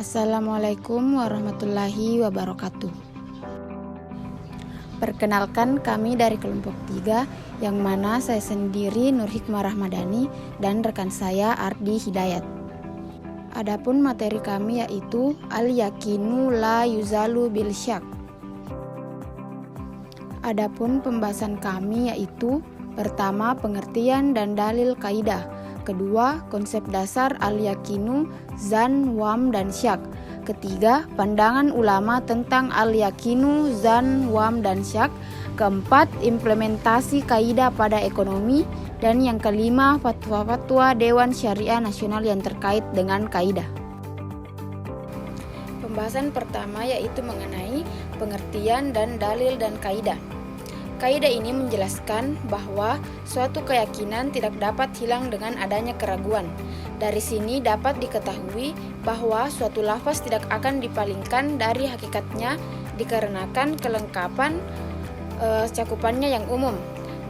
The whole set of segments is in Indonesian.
Assalamualaikum warahmatullahi wabarakatuh. Perkenalkan, kami dari kelompok 3, yang mana saya sendiri Nur Hikmah Rahmadani dan rekan saya Ardi Hidayat. Adapun materi kami yaitu al-yakinu la yuzalu bil syak. Adapun pembahasan kami yaitu pertama, pengertian dan dalil kaidah. Kedua, konsep dasar al-yakinu, zan, wam, dan syak. Ketiga, pandangan ulama tentang al-yakinu, zan, wam, dan syak. Keempat, implementasi kaidah pada ekonomi. Dan yang kelima, fatwa-fatwa Dewan Syariah Nasional yang terkait dengan kaidah. Pembahasan pertama yaitu mengenai pengertian dan dalil dan kaidah. Kaidah ini menjelaskan bahwa suatu keyakinan tidak dapat hilang dengan adanya keraguan. Dari sini dapat diketahui bahwa suatu lafaz tidak akan dipalingkan dari hakikatnya dikarenakan kelengkapan cakupannya yang umum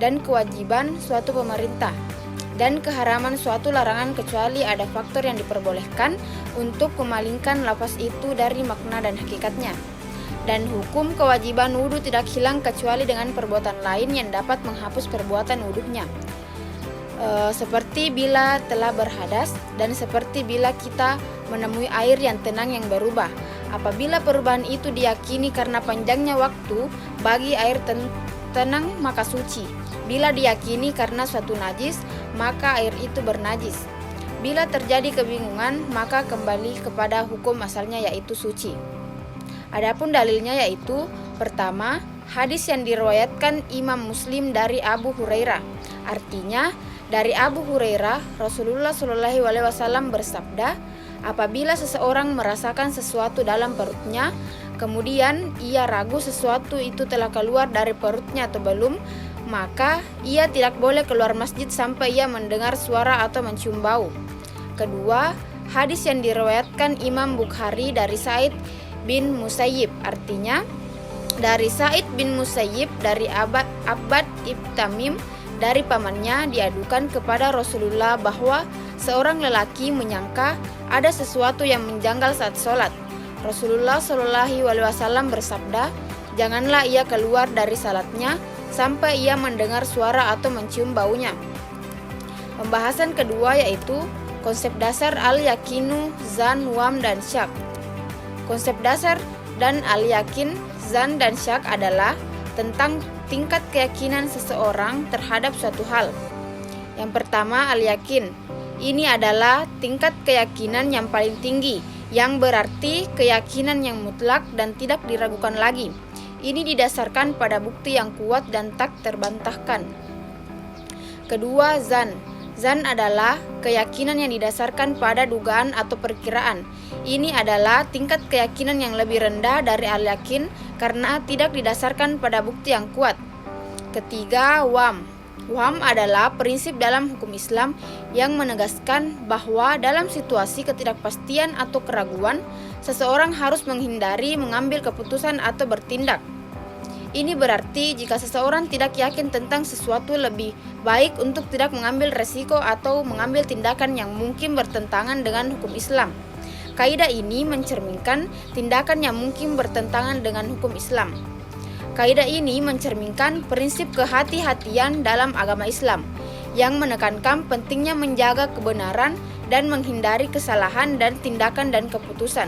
dan kewajiban suatu pemerintah dan keharaman suatu larangan kecuali ada faktor yang diperbolehkan untuk memalingkan lafaz itu dari makna dan hakikatnya. Dan hukum kewajiban wudhu tidak hilang kecuali dengan perbuatan lain yang dapat menghapus perbuatan wudhunya. Seperti bila telah berhadas dan seperti bila kita menemui air yang tenang yang berubah. Apabila perubahan itu diyakini karena panjangnya waktu bagi air tenang maka suci. Bila diyakini karena suatu najis maka air itu bernajis. Bila terjadi kebingungan maka kembali kepada hukum asalnya yaitu suci. Adapun dalilnya yaitu pertama, hadis yang diriwayatkan Imam Muslim dari Abu Hurairah. Artinya, dari Abu Hurairah, Rasulullah SAW bersabda, apabila seseorang merasakan sesuatu dalam perutnya, kemudian ia ragu sesuatu itu telah keluar dari perutnya atau belum, maka ia tidak boleh keluar masjid sampai ia mendengar suara atau mencium bau. Kedua, hadis yang diriwayatkan Imam Bukhari dari Sa'id bin Musayyib, artinya dari Sa'id bin Musayyib dari Abbad ibn Tamim dari pamannya diadukan kepada Rasulullah bahwa seorang lelaki menyangka ada sesuatu yang menjanggal saat sholat. Rasulullah SAW bersabda, janganlah ia keluar dari salatnya sampai ia mendengar suara atau mencium baunya. Pembahasan kedua yaitu konsep dasar al-yakinu, zan, wam, dan syak. Konsep dasar dan al-yakin, zan, dan syak adalah tentang tingkat keyakinan seseorang terhadap suatu hal. Yang pertama, al-yakin. Ini adalah tingkat keyakinan yang paling tinggi, yang berarti keyakinan yang mutlak dan tidak diragukan lagi. Ini didasarkan pada bukti yang kuat dan tak terbantahkan. Kedua, zan. Zan adalah keyakinan yang didasarkan pada dugaan atau perkiraan. Ini adalah tingkat keyakinan yang lebih rendah dari al-yakin karena tidak didasarkan pada bukti yang kuat. Ketiga, wam. Wam adalah prinsip dalam hukum Islam yang menegaskan bahwa dalam situasi ketidakpastian atau keraguan, seseorang harus menghindari mengambil keputusan atau bertindak. Ini berarti jika seseorang tidak yakin tentang sesuatu lebih baik untuk tidak mengambil resiko atau mengambil tindakan yang mungkin bertentangan dengan hukum Islam. Kaidah ini mencerminkan tindakan yang mungkin bertentangan dengan hukum Islam. Kaidah ini mencerminkan prinsip kehati-hatian dalam agama Islam yang menekankan pentingnya menjaga kebenaran dan menghindari kesalahan dan tindakan dan keputusan.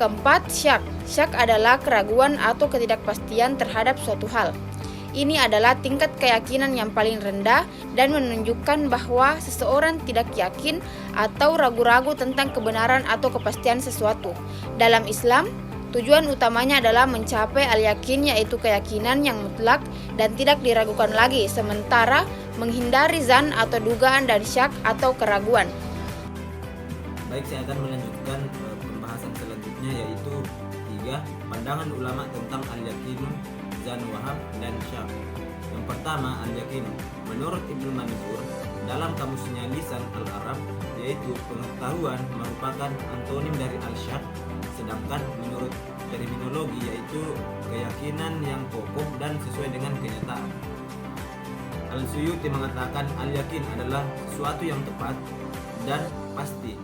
Keempat, syak. Syak adalah keraguan atau ketidakpastian terhadap suatu hal. Ini adalah tingkat keyakinan yang paling rendah dan menunjukkan bahwa seseorang tidak yakin atau ragu-ragu tentang kebenaran atau kepastian sesuatu. Dalam Islam, tujuan utamanya adalah mencapai al-yakin, yaitu keyakinan yang mutlak dan tidak diragukan lagi, sementara menghindari zan atau dugaan dan syak atau keraguan. Baik, saya akan melanjutkan pembahasan selanjutnya yaitu 3. Pandangan ulama tentang al-yakinu, zan, waham, dan syak. Yang pertama, al-yakinu. Menurut Ibnu Manzur, dalam kamusnya lisan al-Arab, yaitu pengetahuan merupakan antonim dari al-syak, sedangkan menurut terminologi yaitu keyakinan yang kokoh dan sesuai dengan kenyataan. Al-Suyuti mengatakan al-yakin adalah sesuatu yang tepat dan pasti.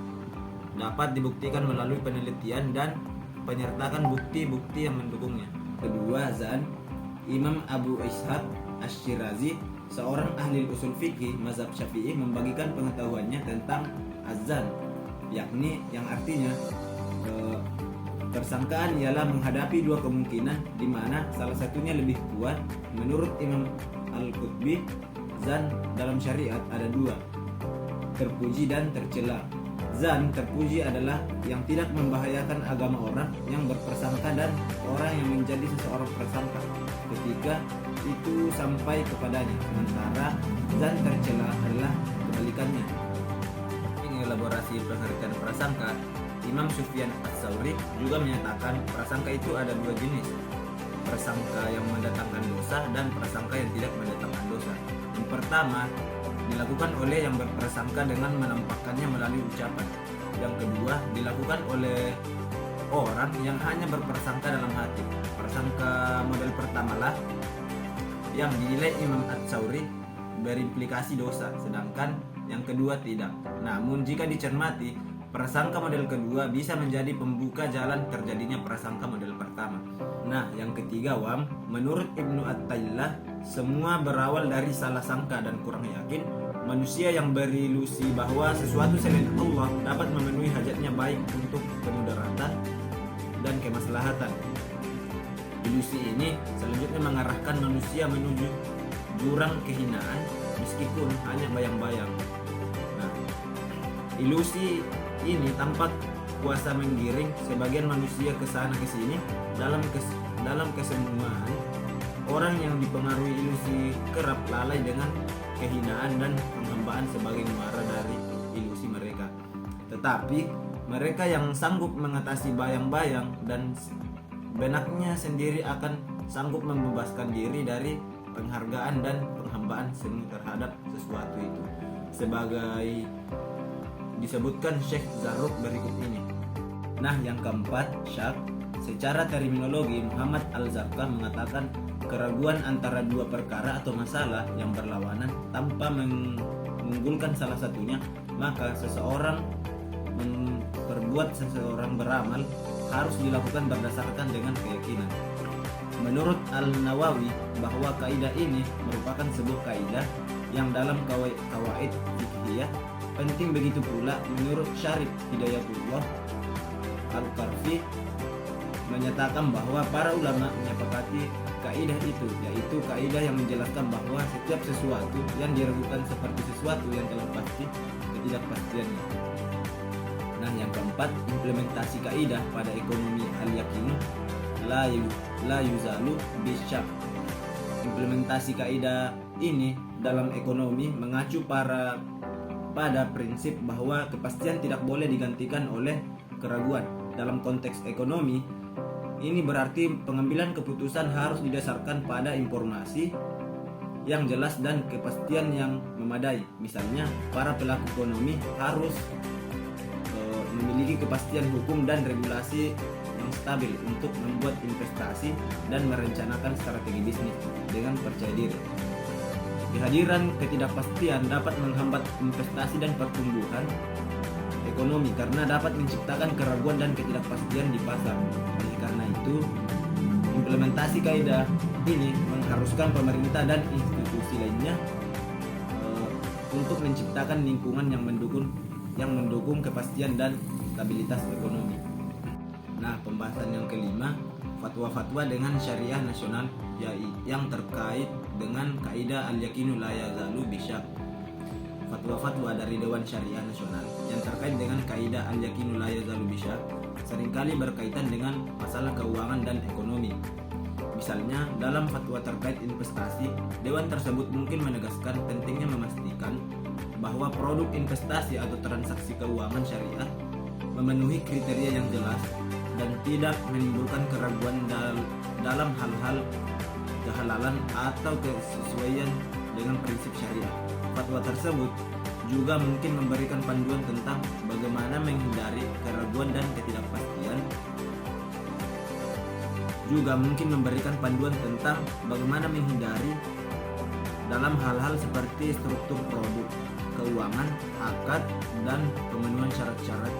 dapat dibuktikan melalui penelitian dan penyertakan bukti-bukti yang mendukungnya. Kedua, zan. Imam Abu Ishaq Asy-Syirazi, seorang ahli usul fikih mazhab Syafi'i, membagikan pengetahuannya tentang azan, yakni yang artinya persangkaan ialah menghadapi dua kemungkinan di mana salah satunya lebih kuat. Menurut Imam Al-Qutbi, zan dalam syariat ada dua, terpuji dan tercela. Zan terpuji adalah yang tidak membahayakan agama orang yang berpersangka dan orang yang menjadi seseorang persangka ketika itu sampai kepadanya. Sementara zan tercela adalah kebalikannya. Mengelaborasi pengertian prasangka, Imam Sufyan Ats-Tsauri juga menyatakan prasangka itu ada dua jenis, prasangka yang mendatangkan dosa dan prasangka yang tidak mendatangkan dosa. Yang pertama dilakukan oleh yang berprasangka dengan menampakkannya melalui ucapan. Yang kedua dilakukan oleh orang yang hanya berprasangka dalam hati. Prasangka model pertama lah yang dinilai Imam Ats-Tsauri berimplikasi dosa, sedangkan yang kedua tidak. Namun jika dicermati, prasangka model kedua bisa menjadi pembuka jalan terjadinya prasangka model pertama. Nah, yang ketiga, wam, menurut Ibnu At-Taillah, semua berawal dari salah sangka dan kurang yakin. Manusia yang berilusi bahwa sesuatu selain Allah dapat memenuhi hajatnya baik untuk kemudaratan dan kemaslahatan. Ilusi ini selanjutnya mengarahkan manusia menuju jurang kehinaan meskipun hanya bayang-bayang. Nah, ilusi ini tampak kuasa menggiring sebagian manusia ke sana ke sini dalam kesemuaan. Orang yang dipengaruhi ilusi kerap lalai dengan kehinaan dan penghambaan sebagai muara dari ilusi mereka. Tetapi mereka yang sanggup mengatasi bayang-bayang dan benaknya sendiri akan sanggup membebaskan diri dari penghargaan dan penghambaan semu terhadap sesuatu itu. Sebagai disebutkan Syekh Zarruq berikut ini. Nah, yang keempat, syak. Secara terminologi, Muhammad Al-Zarqah mengatakan keraguan antara dua perkara atau masalah yang berlawanan tanpa mengunggulkan salah satunya, maka seseorang seseorang beramal harus dilakukan berdasarkan dengan keyakinan. Menurut Al-Nawawi, bahwa kaidah ini merupakan sebuah kaidah yang dalam kawaid fiqhiyah penting. Begitu pula menurut Syarif Hidayatullah Al-Qarfi menyatakan bahwa para ulama menyepakati kaidah itu, yaitu kaidah yang menjelaskan bahwa setiap sesuatu yang diragukan seperti sesuatu yang telah pasti ketidakpastiannya. Nah, yang keempat, implementasi kaidah pada ekonomi al-yaqinu la yuzalu bisyak. Implementasi kaidah ini dalam ekonomi mengacu pada prinsip bahwa kepastian tidak boleh digantikan oleh keraguan. Dalam konteks ekonomi, ini berarti pengambilan keputusan harus didasarkan pada informasi yang jelas dan kepastian yang memadai. Misalnya, para pelaku ekonomi harus memiliki kepastian hukum dan regulasi yang stabil untuk membuat investasi dan merencanakan strategi bisnis dengan percaya diri. Kehadiran ketidakpastian dapat menghambat investasi dan pertumbuhan ekonomi karena dapat menciptakan keraguan dan ketidakpastian di pasar. Oleh karena itu, implementasi kaidah ini mengharuskan pemerintah dan institusi lainnya untuk menciptakan lingkungan yang mendukung kepastian dan stabilitas ekonomi. Nah, pembahasan yang kelima, fatwa-fatwa dengan syariah nasional yang terkait dengan kaidah al-yaqinu la yazalu bisyak. Fatwa-fatwa dari Dewan Syariah Nasional yang terkait dengan kaidah al-yaqinu la yazalu bisyak seringkali berkaitan dengan masalah keuangan dan ekonomi. Misalnya, dalam fatwa terkait investasi, dewan tersebut mungkin menegaskan pentingnya memastikan bahwa produk investasi atau transaksi keuangan syariah memenuhi kriteria yang jelas dan tidak menimbulkan keraguan dalam hal-hal kehalalan atau kesesuaian dengan prinsip syariah. Fatwa tersebut juga mungkin memberikan panduan tentang bagaimana menghindari keraguan dan ketidakpastian. Juga mungkin memberikan panduan tentang bagaimana menghindari dalam hal-hal seperti struktur produk, keuangan, akad, dan pemenuhan syarat-syarat